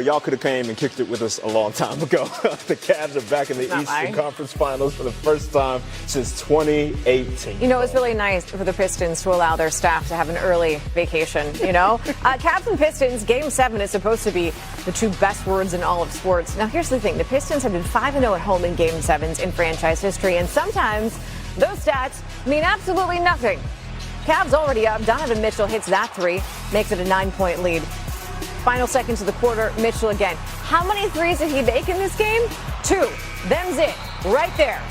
y'all could have came and kicked it with us a long time ago. The Cavs are back in the Eastern Conference Finals for the first time since 2018. You know, it's really nice for the Pistons to allow their staff to have an early vacation, you know? Cavs and Pistons, Game 7 is supposed to be the two best words in all of sports. Now, here's the thing. The Pistons have been 5-0 at home in Game 7s in franchise history, and sometimes those stats mean absolutely nothing. Cavs already up. Donovan Mitchell hits that three, makes it a 9-point lead. Final seconds of the quarter, Mitchell again. How many threes did he make in this game? 2. Them's it. Right there.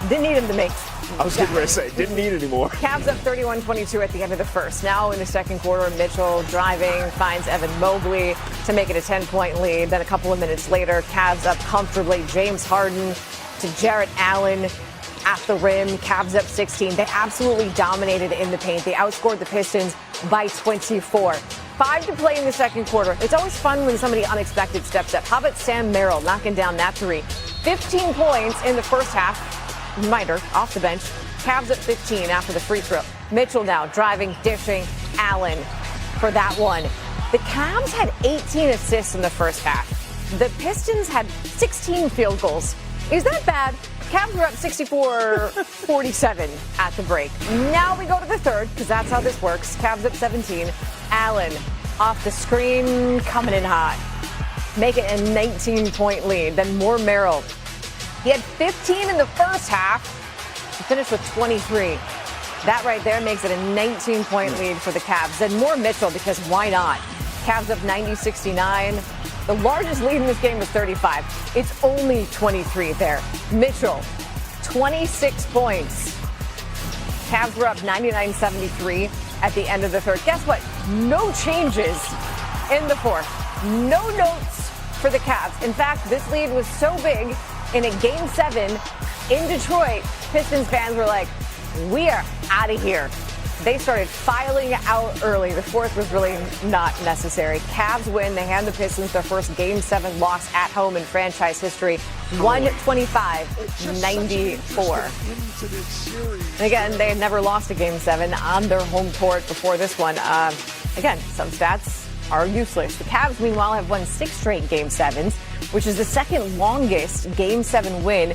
Didn't need him to make. I was getting ready to say, didn't need it anymore. Cavs up 31-22 at the end of the first. Now in the second quarter, Mitchell driving, finds Evan Mobley to make it a 10-point lead. Then a couple of minutes later, Cavs up comfortably. James Harden to Jarrett Allen at the rim. Cavs up 16. They absolutely dominated in the paint. They outscored the Pistons by 24. 5 to play in the second quarter. It's always fun when somebody unexpected steps up. How about Sam Merrill knocking down that three? 15 points in the first half. Reminder, off the bench. Cavs at 15 after the free throw. Mitchell now driving, dishing. Allen for that one. The Cavs had 18 assists in the first half. The Pistons had 16 field goals. Is that bad? Cavs were up 64-47 at the break. Now we go to the third, because that's how this works. Cavs up 17. Allen off the screen, coming in hot. Make it a 19-point lead. Then more Merrill. He had 15 in the first half. He finished with 23. That right there makes it a 19-point lead for the Cavs. Then more Mitchell, because why not? Cavs up 90-69. The largest lead in this game was 35. It's only 23 there. Mitchell, 26 points. Cavs were up 99-73 at the end of the third. Guess what? No changes in the fourth. No notes for the Cavs. In fact, this lead was so big in a Game 7 in Detroit, Pistons fans were like, we are out of here. They started filing out early. The fourth was really not necessary. Cavs win. They hand the Pistons their first Game 7 loss at home in franchise history, 125-94. And again, they had never lost a Game 7 on their home court before this one. Again, some stats are useless. The Cavs, meanwhile, have won 6 straight Game 7s, which is the second longest Game 7 win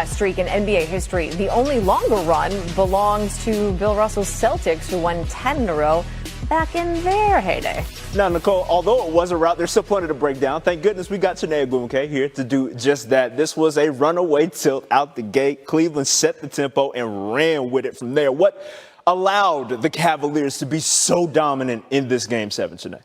streak in NBA history. The only longer run belongs to Bill Russell's Celtics, who won 10 in a row back in their heyday. Now, Nicole, although it was a rout, there's still plenty to break down. Thank goodness we got Chiney Ogwumike here to do just that. This was a runaway tilt out the gate. Cleveland set the tempo and ran with it from there. What allowed the Cavaliers to be so dominant in this Game 7, Chiney?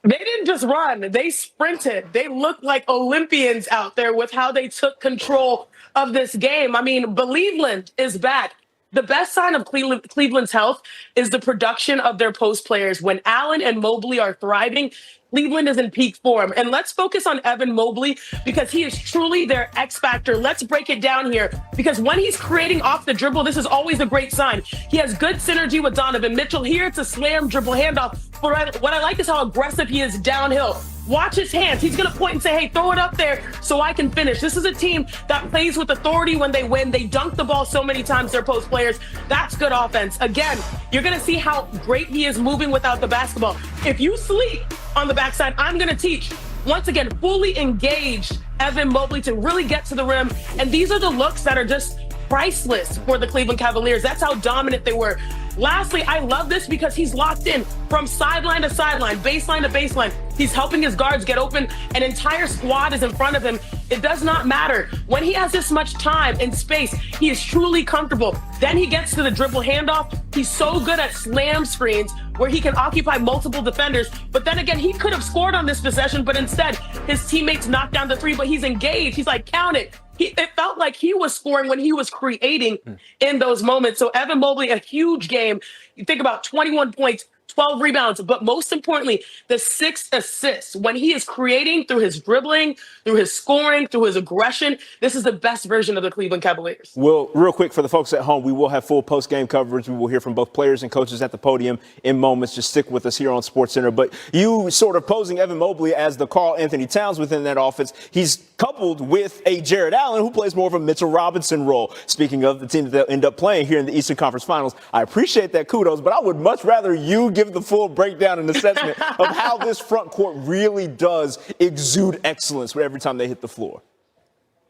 They didn't just run. They sprinted. They looked like Olympians out there with how they took control of this game. I mean, Believeland is back. The best sign of Cleveland's health is the production of their post players. When Allen and Mobley are thriving, Cleveland is in peak form. And let's focus on Evan Mobley because he is truly their X factor. Let's break it down here because when he's creating off the dribble, this is always a great sign. He has good synergy with Donovan Mitchell. Here it's a slam dribble handoff. But what I like is how aggressive he is downhill. Watch his hands. He's going to point and say, hey, throw it up there so I can finish. This is a team that plays with authority when they win. They dunk the ball so many times, their post players. That's good offense. Again, you're going to see how great he is moving without the basketball. If you sleep on the backside, I'm going to teach. Once again, fully engaged Evan Mobley to really get to the rim. And these are the looks that are just priceless for the Cleveland Cavaliers. That's how dominant they were. Lastly, I love this because he's locked in from sideline to sideline, baseline to baseline. He's helping his guards get open. An entire squad is in front of him. It does not matter. When he has this much time and space, he is truly comfortable. Then he gets to the dribble handoff. He's so good at slam screens where he can occupy multiple defenders. But then again, he could have scored on this possession, but instead his teammates knocked down the three, but he's engaged. He's like, count it. It felt like he was scoring when he was creating in those moments. So Evan Mobley, a huge game. You think about 21 points, 12 rebounds, but most importantly, the 6 assists. When he is creating through his dribbling, through his scoring, through his aggression, this is the best version of the Cleveland Cavaliers. Well, real quick for the folks at home, we will have full post-game coverage. We will hear from both players and coaches at the podium in moments. Just stick with us here on SportsCenter. But you sort of posing Evan Mobley as the Karl Anthony Towns within that offense. He's coupled with a Jared Allen who plays more of a Mitchell Robinson role. Speaking of the team that they'll end up playing here in the Eastern Conference Finals, I appreciate that kudos, but I would much rather you give the full breakdown and assessment of how this front court really does exude excellence every time they hit the floor.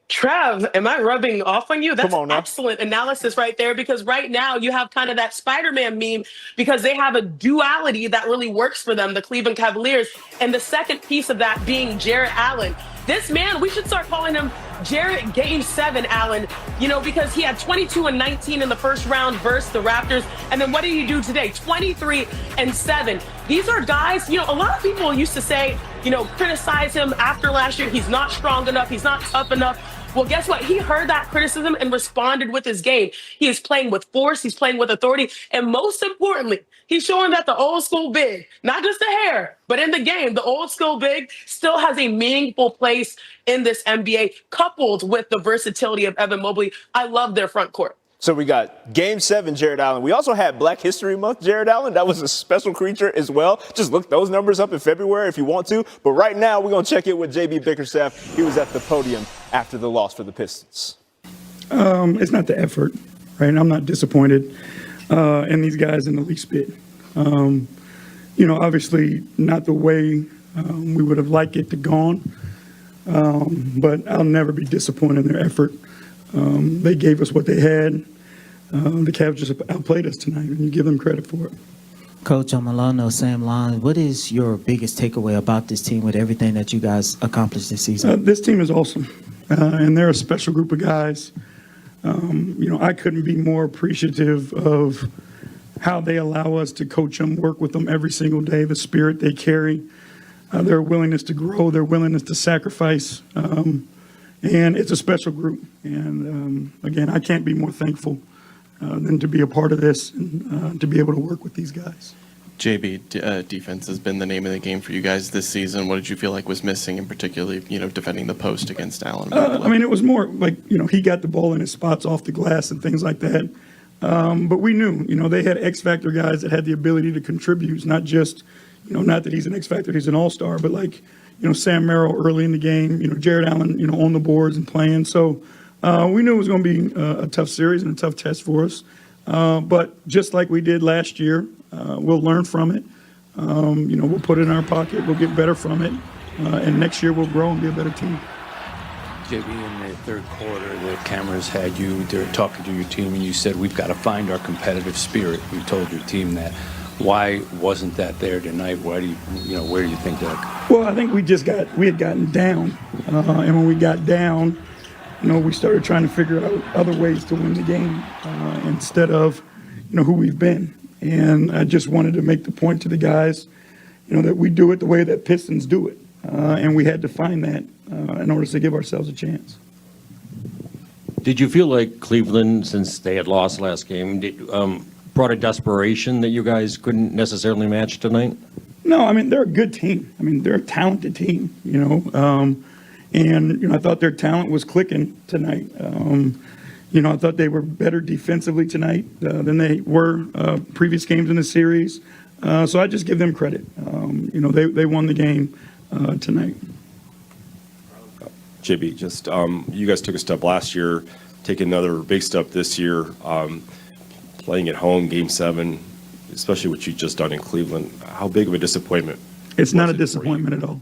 Trev, am I rubbing off on you? That's Come on now. excellent analysis right there, because right now you have kind of that Spider-Man meme, because they have a duality that really works for them, the Cleveland Cavaliers. And the second piece of that being Jared Allen. This man, we should start calling him Jared Game 7 Allen, because he had 22 and 19 in the first round versus the Raptors. And then what did he do today? 23 and 7. These are guys, a lot of people used to say, criticize him after last year. He's not strong enough. He's not tough enough. Well, guess what? He heard that criticism and responded with his game. He is playing with force. He's playing with authority. And most importantly, he's showing that the old school big, not just the hair, but in the game, the old school big still has a meaningful place in this NBA, coupled with the versatility of Evan Mobley. I love their front court. So we got Game 7, Jared Allen. We also had Black History Month, Jared Allen. That was a special creature as well. Just look those numbers up in February if you want to. But right now, we're going to check in with JB Bickerstaff. He was at the podium after the loss for the Pistons. It's not the effort, right? I'm not disappointed in these guys in the least bit. Obviously not the way we would have liked it to gone. But I'll never be disappointed in their effort. They gave us what they had. The Cavs just outplayed us tonight, and you give them credit for it. Coach, I'm Alano, Sam Lon. What is your biggest takeaway about this team with everything that you guys accomplished this season? This team is awesome, and they're a special group of guys. I couldn't be more appreciative of how they allow us to coach them, work with them every single day, the spirit they carry, their willingness to grow, their willingness to sacrifice. And it's a special group. And, again, I can't be more thankful than to be a part of this and to be able to work with these guys. JB, defense has been the name of the game for you guys this season. What did you feel like was missing, and particularly, defending the post against Allen? It was more like, he got the ball in his spots off the glass and things like that. But we knew, they had X-Factor guys that had the ability to contribute, not just, not that he's an X-Factor, he's an all-star, but like, Sam Merrill early in the game, Jared Allen, on the boards and playing. So we knew it was going to be a tough series and a tough test for us. But just like we did last year, we'll learn from it. We'll put it in our pocket. We'll get better from it. And next year we'll grow and be a better team. JB, in the third quarter, the cameras had you there talking to your team, and you said, we've got to find our competitive spirit. You told your team that. Why wasn't that there tonight? Why do where do you think that? Well, I think we had gotten down. And when we got down, we started trying to figure out other ways to win the game instead of, who we've been. And I just wanted to make the point to the guys, that we do it the way that Pistons do it. And we had to find that in order to give ourselves a chance. Did you feel like Cleveland, since they had lost last game, brought a desperation that you guys couldn't necessarily match tonight? No, they're a good team. They're a talented team, and, I thought their talent was clicking tonight. I thought they were better defensively tonight than they were previous games in the series. So I just give them credit. They won the game tonight. JB, you guys took a step last year, take another big step this year. Playing at home, Game 7, especially what you just done in Cleveland, how big of a disappointment? It's not a disappointment at all.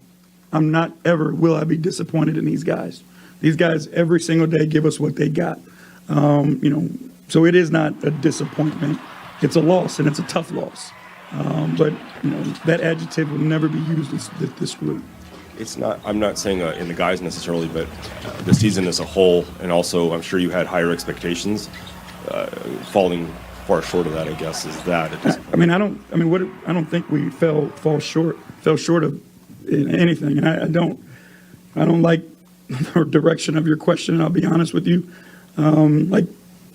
I'm not ever will I be disappointed in these guys. These guys every single day give us what they got. So it is not a disappointment. It's a loss, and it's a tough loss. But that adjective will never be used with this group. It's not. I'm not saying in the guys necessarily, but the season as a whole, and also I'm sure you had higher expectations. Falling far short of that, I guess, is that. I don't think we fell short of anything, and I don't like the direction of your question. I'll be honest with you.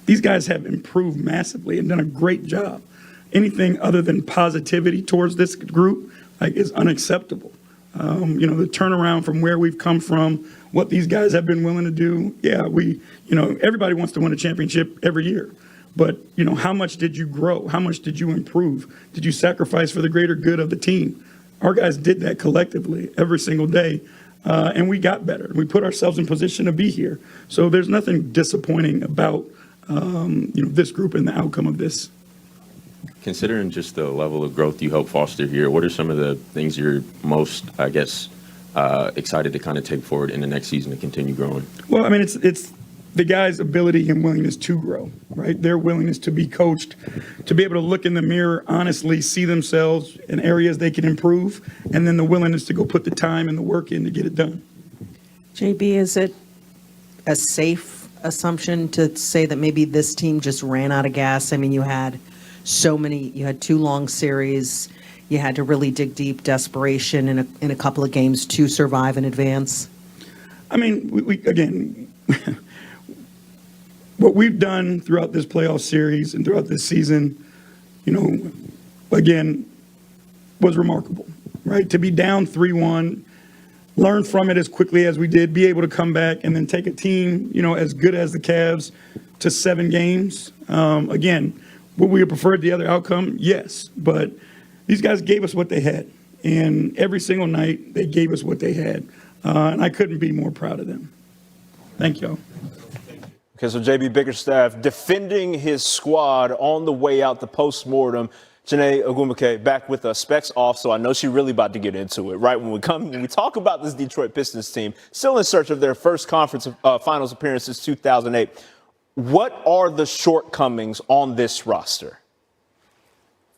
These guys have improved massively and done a great job. Anything other than positivity towards this group is unacceptable. The turnaround from where we've come from, what these guys have been willing to do. Yeah, everybody wants to win a championship every year. But, how much did you grow? How much did you improve? Did you sacrifice for the greater good of the team? Our guys did that collectively every single day. and we got better. We put ourselves in position to be here. So there's nothing disappointing about this group and the outcome of this. Considering just the level of growth you help foster here, what are some of the things you're most, I guess, excited to kind of take forward in the next season to continue growing? Well, I mean, it's the guys' ability and willingness to grow, right? Their willingness to be coached, to be able to look in the mirror, honestly see themselves in areas they can improve, and then the willingness to go put the time and the work in to get it done. JB, is it a safe assumption to say that maybe this team just ran out of gas? I mean, you had two long series. You had to really dig deep, desperation in a couple of games to survive and advance. I mean, we again, what we've done throughout this playoff series and throughout this season, again, was remarkable, right? To be down 3-1, learn from it as quickly as we did, be able to come back and then take a team, as good as the Cavs to 7 games. Again, would we have preferred the other outcome? Yes, but these guys gave us what they had, and every single night they gave us what they had, and I couldn't be more proud of them. Thank y'all. Okay, so JB Bickerstaff defending his squad on the way out the postmortem. Janae Ogwumike back with us, specs off, so I know she's really about to get into it. Right when we talk about this Detroit Pistons team, still in search of their first conference finals appearance since 2008. What are the shortcomings on this roster?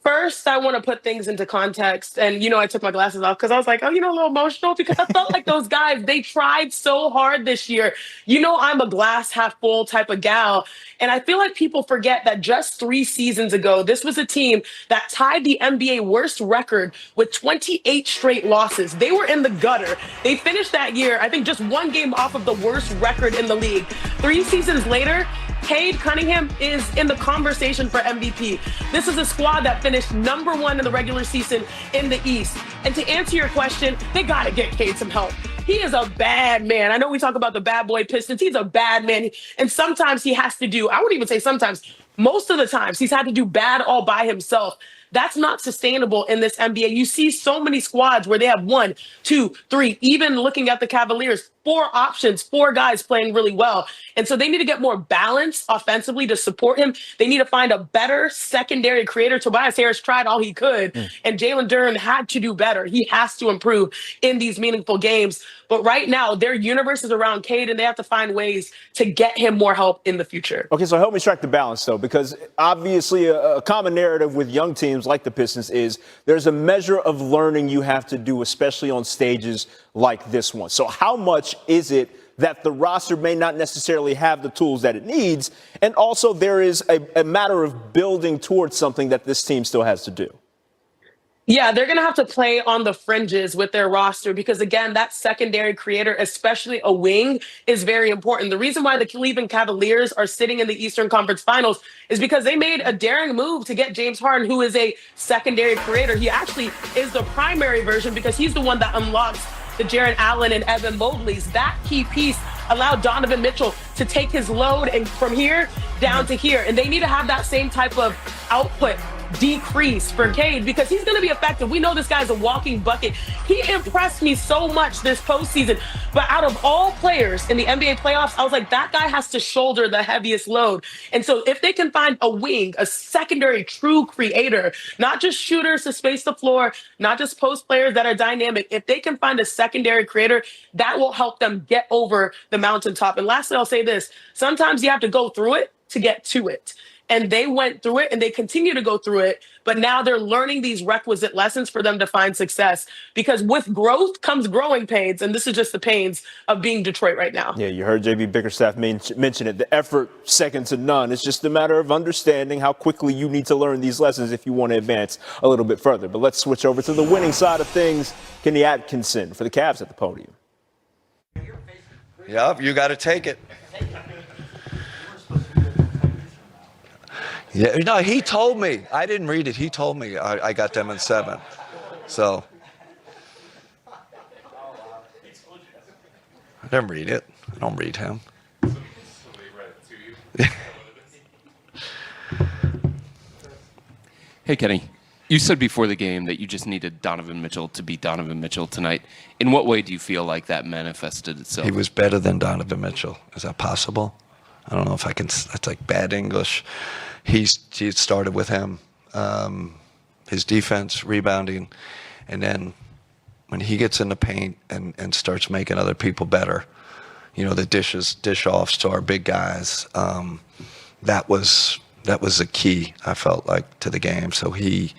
First, I want to put things into context. And, I took my glasses off because I was like, a little emotional because I felt like those guys, they tried so hard this year. I'm a glass half full type of gal. And I feel like people forget that just 3 seasons ago, this was a team that tied the NBA worst record with 28 straight losses. They were in the gutter. They finished that year, I think, just 1 game off of the worst record in the league. 3 seasons later, Cade Cunningham is in the conversation for MVP. This is a squad that finished #1 in the regular season in the East. And to answer your question, they got to get Cade some help. He is a bad man. I know we talk about the bad boy Pistons. He's a bad man. And sometimes he has to do, I wouldn't even say sometimes, most of the times he's had to do bad all by himself. That's not sustainable in this NBA. You see so many squads where they have 1, 2, 3, even looking at the Cavaliers, 4 options, 4 guys playing really well. And so they need to get more balance offensively to support him. They need to find a better secondary creator. Tobias Harris tried all he could, and Jalen Duren had to do better. He has to improve in these meaningful games. But right now, their universe is around Cade, and they have to find ways to get him more help in the future. Okay, so help me strike the balance, though, because obviously a common narrative with young teams like the Pistons is there's a measure of learning you have to do, especially on stages like this one. So how much is it that the roster may not necessarily have the tools that it needs, and also there is a matter of building towards something that this team still has to do? Yeah, they're going to have to play on the fringes with their roster because, again, that secondary creator, especially a wing, is very important. The reason why the Cleveland Cavaliers are sitting in the Eastern Conference Finals is because they made a daring move to get James Harden, who is a secondary creator. He actually is the primary version because he's the one that unlocks the Jarrett Allen and Evan Mobley's. That key piece allowed Donovan Mitchell to take his load and from here down to here. And they need to have that same type of output decrease for Cade because he's going to be effective. We know this guy's a walking bucket. He impressed me so much this postseason. But out of all players in the NBA playoffs, I was like, that guy has to shoulder the heaviest load. And so if they can find a wing, a secondary true creator, not just shooters to space the floor, not just post players that are dynamic, if they can find a secondary creator, that will help them get over the mountaintop. And lastly, I'll say this. Sometimes you have to go through it to get to it. And they went through it and they continue to go through it. But now they're learning these requisite lessons for them to find success. Because with growth comes growing pains. And this is just the pains of being Detroit right now. Yeah, you heard JB Bickerstaff mention it. The effort second to none. It's just a matter of understanding how quickly you need to learn these lessons if you want to advance a little bit further. But let's switch over to the winning side of things. Kenny Atkinson for the Cavs at the podium. Yep, you got to take it. Yeah, no, he told me. I didn't read it. He told me I got them in 7. So I didn't read it. I don't read him. Hey, Kenny. You said before the game that you just needed Donovan Mitchell to beat Donovan Mitchell tonight. In what way do you feel like that manifested itself? He was better than Donovan Mitchell. Is that possible? I don't know if I can. That's like bad English. He started with him. His defense, rebounding, and then when he gets in the paint and starts making other people better, the dish offs to our big guys. That was the key, I felt like, to the game. So he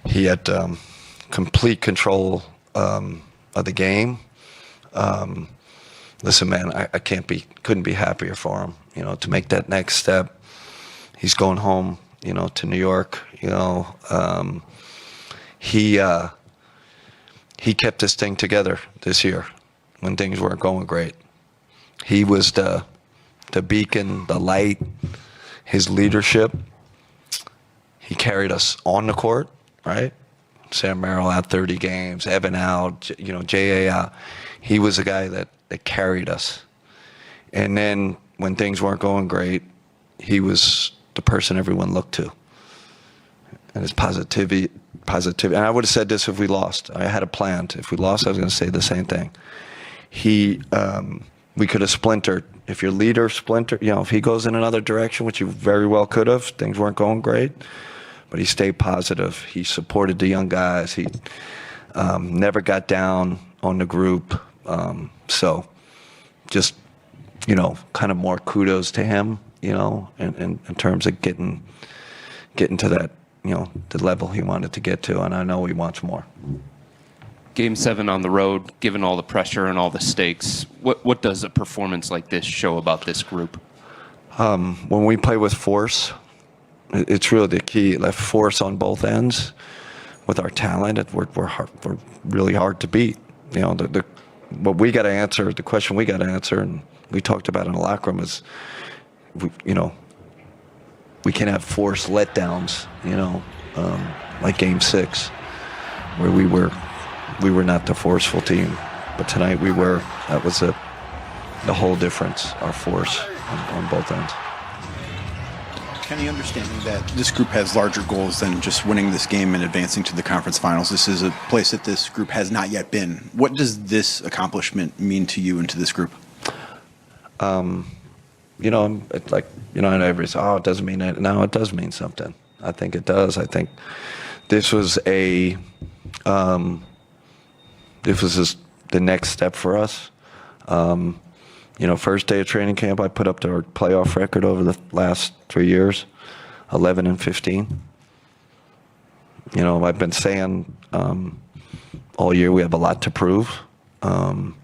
had complete control of the game. Listen, man, I couldn't be happier for him. To make that next step. He's going home, to New York. He kept this thing together this year when things weren't going great. He was the beacon, the light. His leadership, he carried us on the court, right? Sam Merrill out 30 games, Evan out, J.A. out. He was the guy that carried us. And then when things weren't going great, he was the person everyone looked to. And his positivity. And I would have said this if we lost. I had a plan. If we lost, I was going to say the same thing. We could have splintered. If your leader splintered, if he goes in another direction, which he very well could have, things weren't going great, but he stayed positive. He supported the young guys. He never got down on the group. So just, kind of more kudos to him, in terms of getting to that, the level he wanted to get to, and I know he wants more. Game 7 on the road, given all the pressure and all the stakes, what does a performance like this show about this group? When we play with force, it's really the key. Like force on both ends. With our talent, we're really hard to beat. What we got to answer, the question we got to answer, and we talked about in the locker room, is, we can have force letdowns. Like Game 6, where we were not the forceful team, but tonight we were. That was the whole difference, our force on both ends. Kenny, understanding that this group has larger goals than just winning this game and advancing to the conference finals, this is a place that this group has not yet been. What does this accomplishment mean to you and to this group? It's like, and everybody says, it doesn't mean that. No, it does mean something. I think it does. I think this was just the next step for us. First day of training camp, I put up our playoff record over the last 3 years, 11-15. I've been saying all year we have a lot to prove. And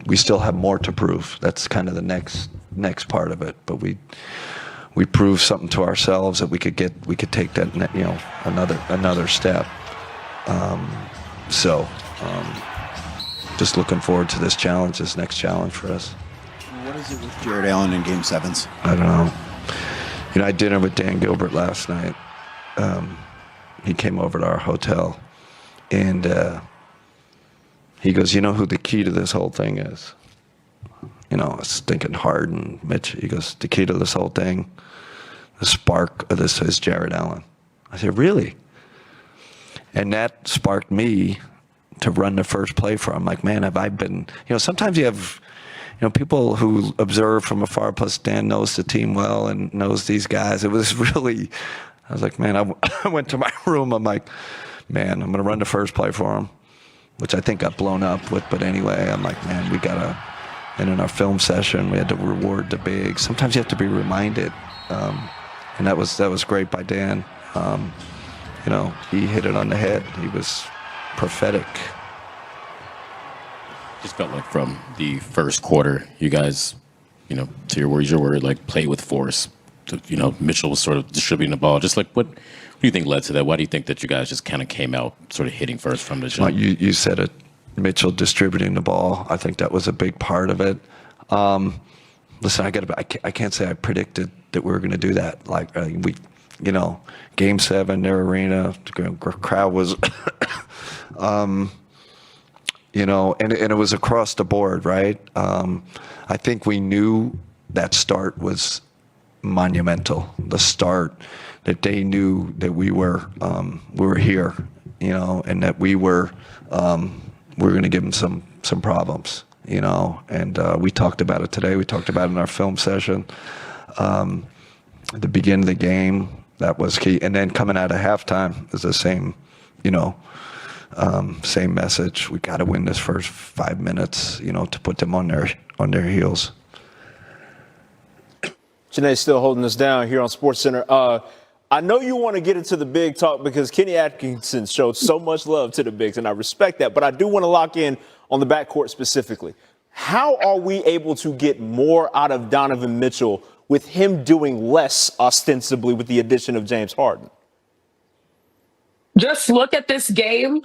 we still have more to prove. That's kind of the next part of it. But we proved something to ourselves that we could take that, another step. Just looking forward to this next challenge for us. What is it with Jared Allen in Game 7s? I don't know. I had dinner with Dan Gilbert last night. He came over to our hotel, and he goes, who the key to this whole thing is? I was thinking Harden, Mitch. He goes, the key to this whole thing, the spark of this is Jared Allen. I said, really? And that sparked me to run the first play for him. I'm like, man, have I been, sometimes you have, people who observe from afar, plus Dan knows the team well and knows these guys. It was really, I was like, man, I went to my room. I'm like, man, I'm going to run the first play for him, which I think got blown up with. But anyway, I'm like, man, we got to, and in our film session, we had to reward the bigs. Sometimes you have to be reminded. And that was great by Dan. He hit it on the head. He was prophetic. Just felt like from the first quarter, you guys, to your word, like play with force. Mitchell was sort of distributing the ball. Just like what do you think led to that? Why do you think that you guys just kind of came out sort of hitting first from the jump? Well, you said it, Mitchell distributing the ball. I think that was a big part of it. Listen, I can't say I predicted that we were going to do that. Like Game 7, their arena, the crowd was, and it was across the board, right? I think we knew that start was monumental. The start, that they knew that we were here, and that we were going to give them some problems, And we talked about it today. We talked about it in our film session. At the beginning of the game, that was key. And then coming out of halftime is the same, same message. We got to win this first 5 minutes, to put them on their heels. Janae's still holding us down here on SportsCenter. I know you want to get into the big talk because Kenny Atkinson showed so much love to the bigs, and I respect that. But I do want to lock in on the backcourt specifically. How are we able to get more out of Donovan Mitchell with him doing less ostensibly with the addition of James Harden? Just look at this game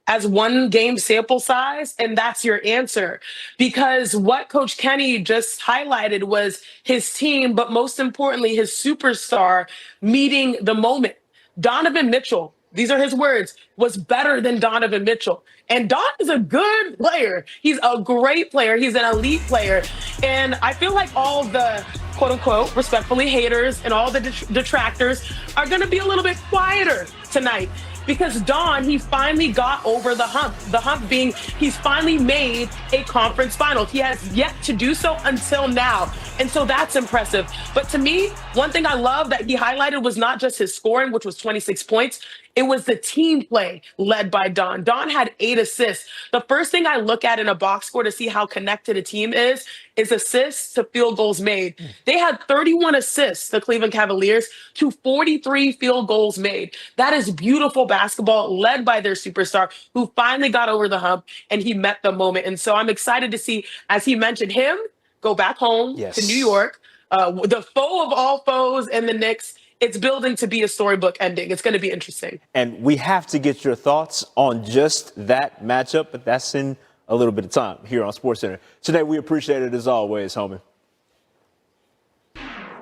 as one game sample size, and that's your answer. Because what Coach Kenny just highlighted was his team, but most importantly, his superstar meeting the moment. Donovan Mitchell, these are his words, was better than Donovan Mitchell. And Don is a good player. He's a great player. He's an elite player. And I feel like all the quote unquote, respectfully, haters and all the detractors are going to be a little bit quieter tonight. Because Don, he finally got over the hump. The hump being he's finally made a conference final. He has yet to do so until now. And so that's impressive. But to me, one thing I love that he highlighted was not just his scoring, which was 26 points. It was the team play led by Don. Don had 8 assists. The first thing I look at in a box score to see how connected a team is assists to field goals made. They had 31 assists, the Cleveland Cavaliers, to 43 field goals made. That is beautiful basketball led by their superstar who finally got over the hump and he met the moment. And so I'm excited to see, as he mentioned, him go back home to New York, the foe of all foes and the Knicks. It's building to be a storybook ending. It's going to be interesting. And we have to get your thoughts on just that matchup, but that's in a little bit of time here on SportsCenter. Today, we appreciate it as always, homie.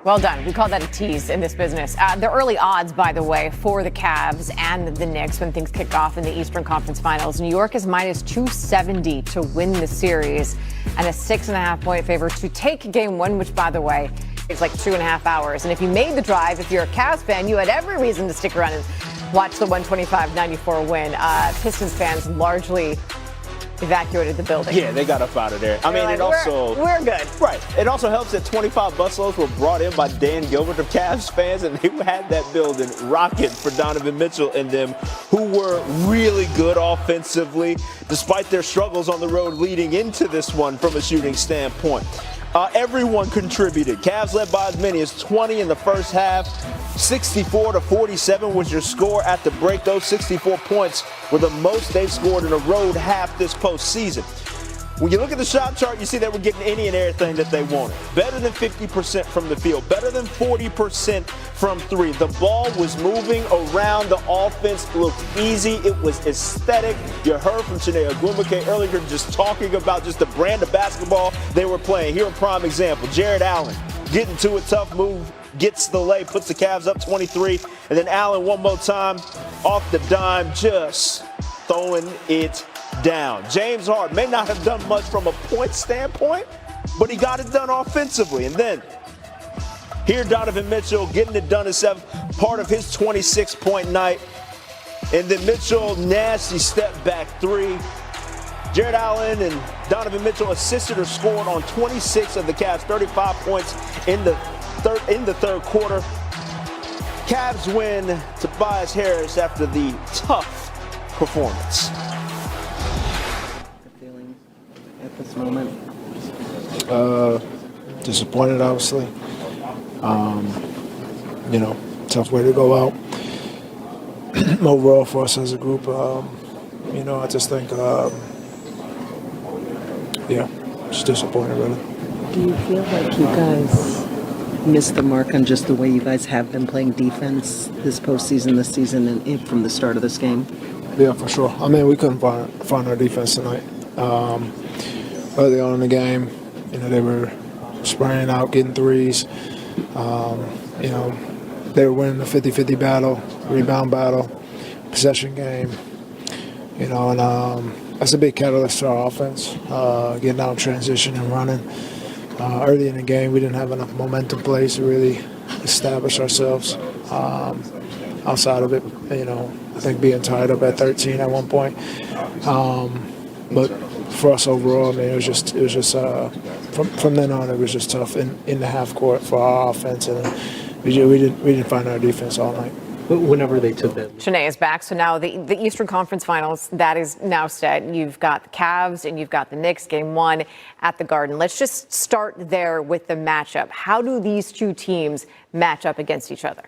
Well done. We call that a tease in this business. The early odds, by the way, for the Cavs and the Knicks when things kick off in the Eastern Conference Finals. New York is minus 270 to win the series and a 6.5-point favor to take game one, which, by the way, is like 2.5 hours. And if you made the drive, if you're a Cavs fan, you had every reason to stick around and watch the 125-94 win. Pistons fans largely evacuated the building. Yeah, they got up out of there. I mean, like, it also... We're good. Right. It also helps that 25 busloads were brought in by Dan Gilbert of Cavs fans, and they had that building rocking for Donovan Mitchell and them, who were really good offensively, despite their struggles on the road leading into this one from a shooting standpoint. Everyone contributed. Cavs led by as many as 20 in the first half. 64-47 was your score at the break. Those 64 points were the most they've scored in a road half this postseason. When you look at the shot chart, you see they were getting any and everything that they wanted. Better than 50% from the field. Better than 40% from three. The ball was moving around. The offense looked easy. It was aesthetic. You heard from Cade Cunningham earlier just talking about just the brand of basketball they were playing. Here a prime example. Jared Allen getting to a tough move. Gets the lay, puts the Cavs up 23. And then Allen one more time off the dime, just throwing it down. James Harden may not have done much from a point standpoint, but he got it done offensively. And then here Donovan Mitchell getting it done as part of his 26-point night. And then Mitchell, nasty step back three. Jared Allen and Donovan Mitchell assisted or scored on 26 of the Cavs, 35 points in the third quarter. Cavs win. Tobias Harris after the tough performance. Feeling at this moment? Disappointed, obviously. Tough way to go out. Overall for us as a group, I just think, just disappointed really. Do you feel like you guys missed the mark on just the way you guys have been playing defense this season, and from the start of this game? Yeah, for sure. I mean, we couldn't find our defense tonight. Early on in the game, they were spraying out, getting threes. They were winning the 50-50 battle, rebound battle, possession game. And that's a big catalyst to our offense, getting out in transition and running. Early in the game, we didn't have enough momentum plays to really establish ourselves. Outside of it, I think being tied up at 13 at one point. But for us overall, it was just from then on, it was just tough in the half court for our offense, and we didn't find our defense all night. Whenever they took that. Shanae is back. So now the Eastern Conference Finals, that is now set. You've got the Cavs and you've got the Knicks, game 1 at the Garden. Let's just start there with the matchup. How do these two teams match up against each other?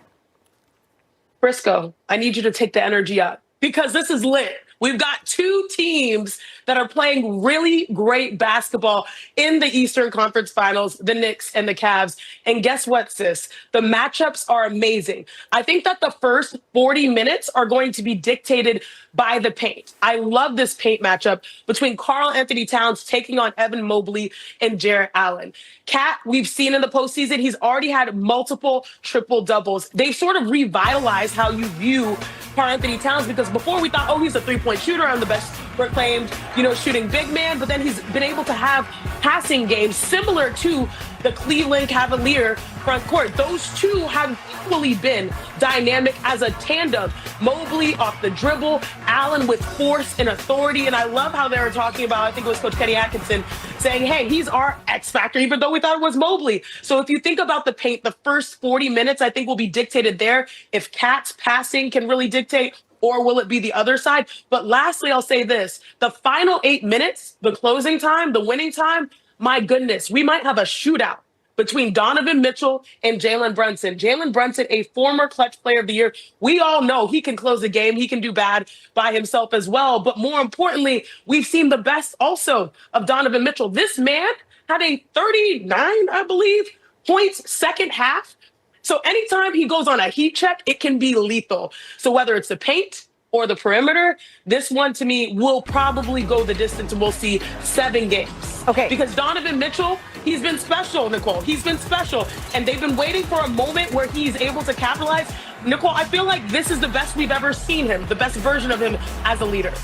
Briscoe, I need you to take the energy up because this is lit. We've got two teams that are playing really great basketball in the Eastern Conference Finals, the Knicks and the Cavs. And guess what, sis? The matchups are amazing. I think that the first 40 minutes are going to be dictated by the paint. I love this paint matchup between Karl Anthony Towns taking on Evan Mobley and Jarrett Allen. Cat, we've seen in the postseason, he's already had multiple triple doubles. They've sort of revitalized how you view Karl Anthony Towns because before we thought, oh, he's a three-point shooter. I'm the best proclaimed, shooting big man. But then he's been able to have passing games similar to the Cleveland Cavalier front court. Those two have equally been dynamic as a tandem. Mobley off the dribble, Allen with force and authority. And I love how they were talking about, I think it was Coach Kenny Atkinson, saying, hey, he's our X factor, even though we thought it was Mobley. So if you think about the paint, the first 40 minutes, I think will be dictated there. If Cat's passing can really dictate, or will it be the other side? But lastly, I'll say this. The final 8 minutes, the closing time, the winning time, my goodness, we might have a shootout between Donovan Mitchell and Jalen Brunson. Jalen Brunson, a former Clutch Player of the Year. We all know he can close a game. He can do bad by himself as well. But more importantly, we've seen the best also of Donovan Mitchell. This man had a 39, I believe, points second half. So anytime he goes on a heat check, it can be lethal. So whether it's the paint or the perimeter, this one to me will probably go the distance and we'll see 7 games. Okay. Because Donovan Mitchell, he's been special, Nicole. He's been special. And they've been waiting for a moment where he's able to capitalize. Nicole, I feel like this is the best we've ever seen him, the best version of him as a leader.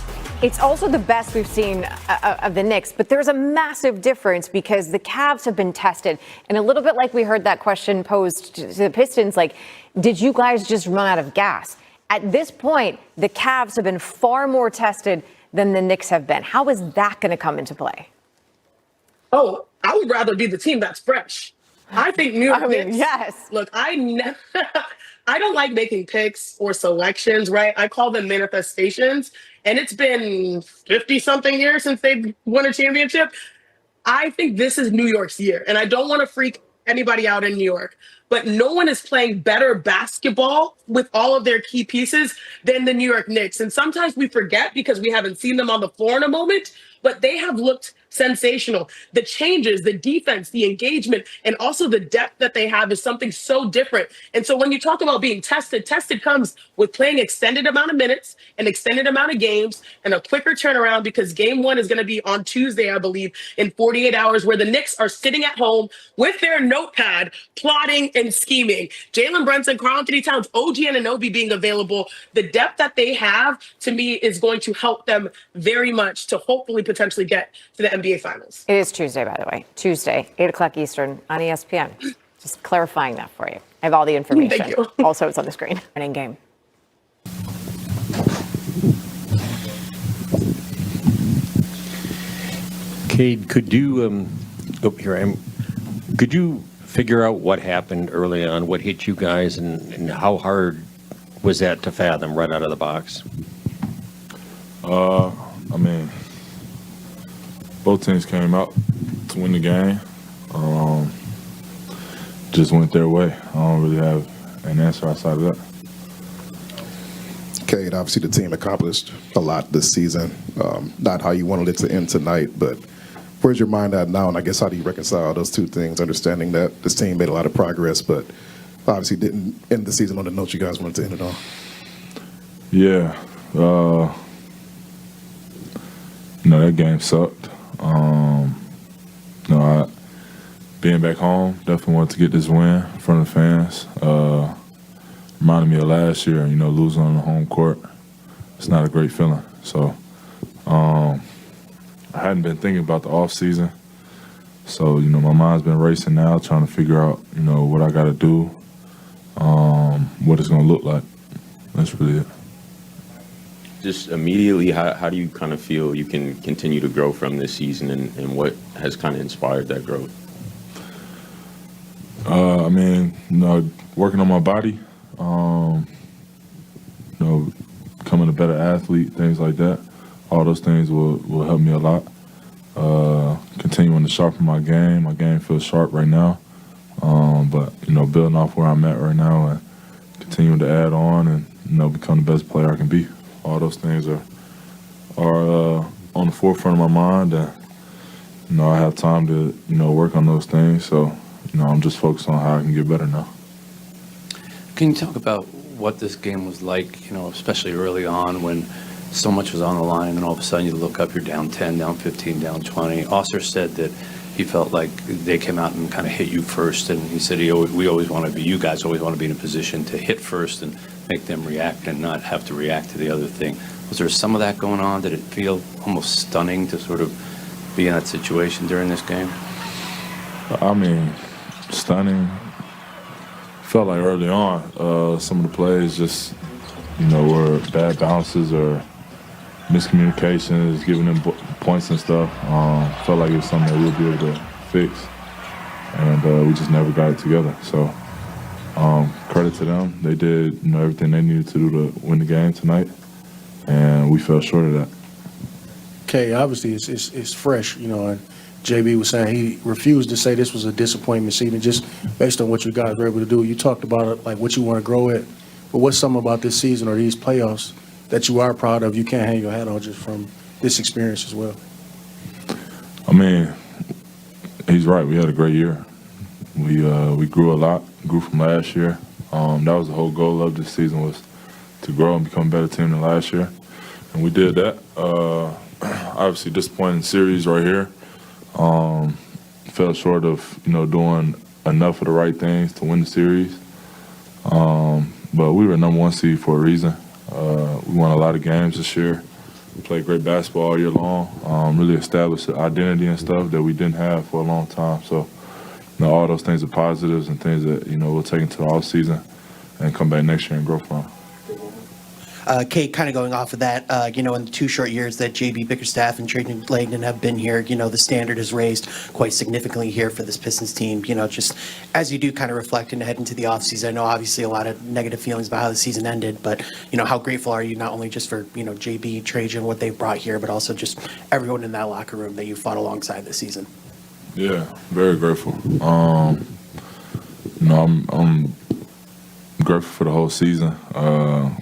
It's also the best we've seen of the Knicks, but there's a massive difference because the Cavs have been tested. And a little bit like we heard that question posed to the Pistons, like, did you guys just run out of gas? At this point, the Cavs have been far more tested than the Knicks have been. How is that going to come into play? Oh, I would rather be the team that's fresh. I think New York Knicks. Yes. Look, I don't like making picks or selections, right? I call them manifestations. And it's been 50-something years since they've won a championship. I think this is New York's year. And I don't want to freak anybody out in New York. But no one is playing better basketball with all of their key pieces than the New York Knicks. And sometimes we forget because we haven't seen them on the floor in a moment. But they have looked sensational. The changes, the defense, the engagement, and also the depth that they have is something so different. And so when you talk about being tested comes with playing extended amount of minutes, an extended amount of games, and a quicker turnaround because game 1 is going to be on Tuesday, I believe, in 48 hours, where the Knicks are sitting at home with their notepad, plotting and scheming. Jalen Brunson, Karl Anthony Towns, OG Anunoby being available. The depth that they have, to me, is going to help them very much to hopefully potentially get to the NBA Finals. It is Tuesday, by the way. Tuesday, 8 o'clock Eastern on ESPN. Just clarifying that for you. I have all the information. Thank you. Also, it's on the screen. Running game. Cade, could you could you figure out what happened early on, what hit you guys, and how hard was that to fathom right out of the box? I mean, both teams came out to win the game. Just went their way. I don't really have an answer outside of that. Cade, obviously the team accomplished a lot this season. Not how you wanted it to end tonight, but where's your mind at now? And I guess how do you reconcile those two things, understanding that this team made a lot of progress, but obviously didn't end the season on the note you guys wanted to end it on? Yeah. That game sucked. Being back home, definitely wanted to get this win in front of the fans. Reminded me of last year, losing on the home court. It's not a great feeling. So I hadn't been thinking about the off season. So, my mind's been racing now, trying to figure out, what I got to do what it's going to look like. That's really it. Just immediately, how do you kind of feel you can continue to grow from this season, and what has kind of inspired that growth? I mean, working on my body, becoming a better athlete, things like that. All those things will help me a lot. Continuing to sharpen my game. My game feels sharp right now. But, building off where I'm at right now and continuing to add on and, become the best player I can be. All those things are on the forefront of my mind. And, I have time to, work on those things. So, I'm just focused on how I can get better now. Can you talk about what this game was like, especially early on when so much was on the line and all of a sudden you look up, you're down 10, down 15, down 20. Osser said that he felt like they came out and kind of hit you first, and he said you guys always want to be in a position to hit first and make them react and not have to react to the other thing. Was there some of that going on? Did it feel almost stunning to sort of be in that situation during this game? I mean, stunning. Felt like early on, some of the plays just, were bad bounces or miscommunications, giving them points and stuff. Felt like it was something that we'll be able to fix, and we just never got it together. So credit to them. They did, everything they needed to do to win the game tonight, and we fell short of that. Okay, obviously it's fresh, and JB was saying he refused to say this was a disappointment season just based on what you guys were able to do. You talked about it, like what you want to grow at, but what's something about this season or these playoffs that you are proud of, you can't hang your hat on just from this experience as well? I mean, he's right. We had a great year. We grew a lot, grew from last year. That was the whole goal of this season, was to grow and become a better team than last year, and we did that. Obviously, disappointing series right here. Fell short of doing enough of the right things to win the series. But we were number one seed for a reason. We won a lot of games this year. We played great basketball all year long. Really established the identity and stuff that we didn't have for a long time. So, all those things are positives and things that we'll take into the off season and come back next year and grow from. Kate, kind of going off of that, in the 2 short years that JB Bickerstaff and Trajan Langdon have been here, the standard is raised quite significantly here for this Pistons team. Just as you do kind of reflect and head into the offseason, I know obviously a lot of negative feelings about how the season ended, but, how grateful are you not only just for, JB, Trajan, what they've brought here, but also just everyone in that locker room that you fought alongside this season? Yeah, very grateful. I'm grateful for the whole season.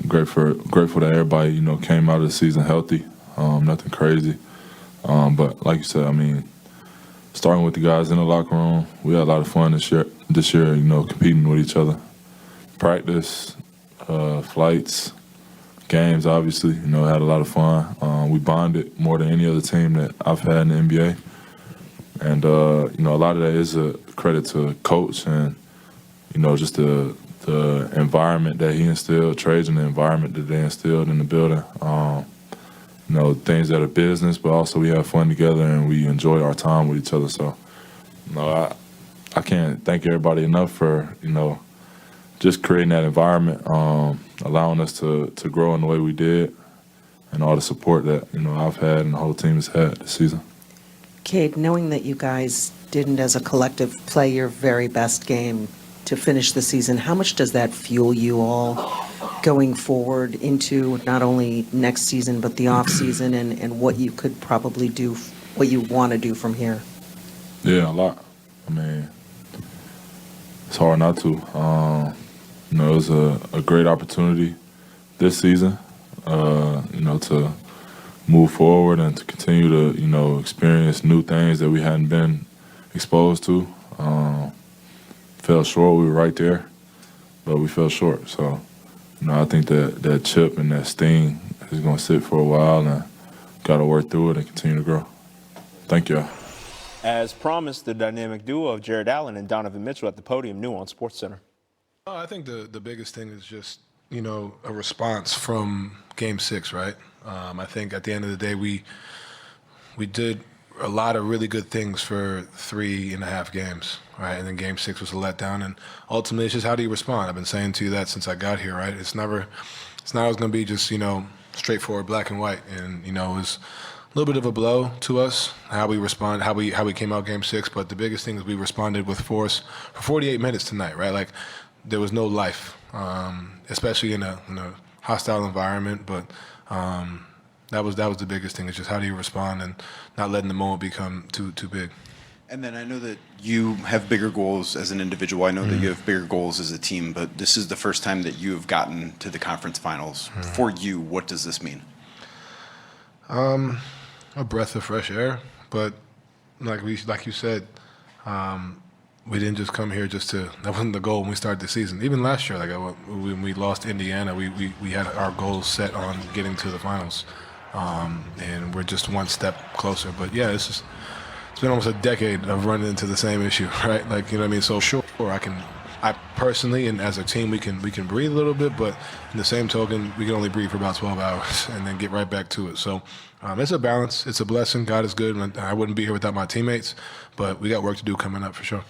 Grateful that everybody, came out of the season healthy. Nothing crazy. But like you said, I mean, starting with the guys in the locker room, we had a lot of fun this year, competing with each other. Practice, flights, games, obviously, had a lot of fun. We bonded more than any other team that I've had in the NBA. And, a lot of that is a credit to coach and, just the environment that he instilled, Trajan, the environment that they instilled in the building. Things that are business, but also we have fun together and we enjoy our time with each other. So, I can't thank everybody enough for, just creating that environment, allowing us to grow in the way we did, and all the support that, I've had and the whole team has had this season. Cade, knowing that you guys didn't as a collective play your very best game to finish the season, how much does that fuel you all going forward into not only next season but the off season and what you could probably do, what you want to do from here? Yeah, a lot. I mean, it's hard not to. It was a great opportunity this season, to move forward and to continue to, experience new things that we hadn't been exposed to. Fell short. We were right there, but we fell short. So, I think that chip and that sting is going to sit for a while, and got to work through it and continue to grow. Thank you. As promised, the dynamic duo of Jared Allen and Donovan Mitchell at the podium, new on SportsCenter. I think the biggest thing is just, a response from Game 6, right? I think at the end of the day, we did a lot of really good things for 3.5 games, right? And then Game 6 was a letdown, and ultimately it's just how do you respond? I've been saying to you that since I got here, right? It's not always going to be just straightforward black and white, and it was a little bit of a blow to us how we respond, how we came out Game 6. But the biggest thing is we responded with force for 48 minutes tonight, right? Like there was no life, especially in a hostile environment, but. That was the biggest thing. Is just how do you respond and not letting the moment become too big. And then I know that you have bigger goals as an individual. I know that you have bigger goals as a team, but this is the first time that you have gotten to the conference finals. For you, what does this mean? A breath of fresh air, but like you said, we didn't just come here that wasn't the goal when we started the season. Even last year, when we lost Indiana, we had our goals set on getting to the finals. And we're just one step closer. But yeah, it's been almost a decade of running into the same issue, right? Like, you know what I mean? So sure, I personally and as a team, we can breathe a little bit, but in the same token, we can only breathe for about 12 hours and then get right back to it. So it's a balance. It's a blessing. God is good. And I wouldn't be here without my teammates, but we got work to do coming up for sure.